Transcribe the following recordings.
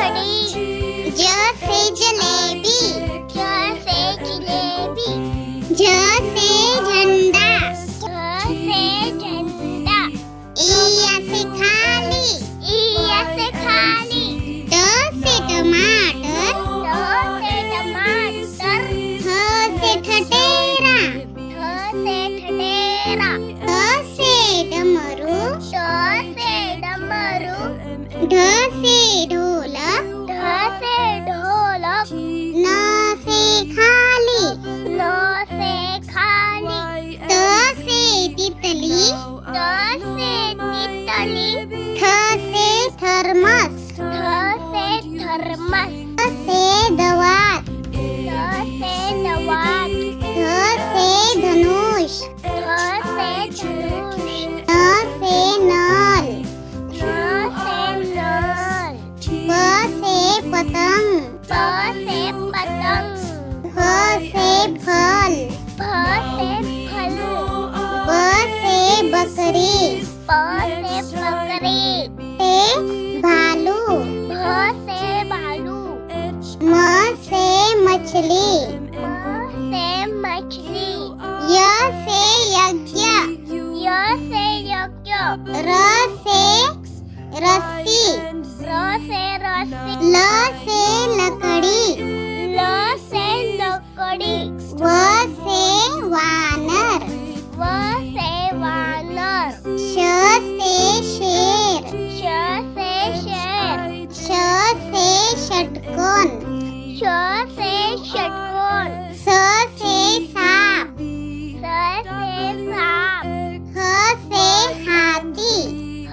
घड़ी, ज से जलेबी, ज से जिलेबी, झ से झंडा, झ से झंडा, ई से खाली, ई से खाली, ट से टमाटर, ट से टमाटर, ठ से ठठेरा, ठ से ठठेरा, ड से डमरू, ड से डमरू, ढ से ढोलक, ढ से ढोलक, न से खाली, न से खाली, त से तितली, त से तितली, थ से थर्मस, थ से थर्मस, द से दवात, द से दवात, ध से धनुष, ध से धनुष, न से नल, न से नल, प से पतंग, प से पतंग, फ से फल, फ से फल, ब से बकरी, प से बकरी, से भालू, भ से भालू, म से मछली, म से मछली, य से यज्ञ, य से यज्ञ, र से रस्सी, र से रस्सी, ल से लकड़ी, ल से लकड़ी, व से वानर, व से वानर, श से शेर, श से शेर, श से षटकोण, श से षटकोण, स से सांप, स से सांप, ह से हाथी,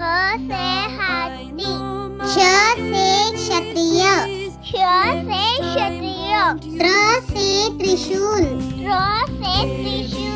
ह से हाथी, श से क्षत्रिय, श से क्षत्रिय, त्र से त्रिशूल, त्र से त्रिशूल,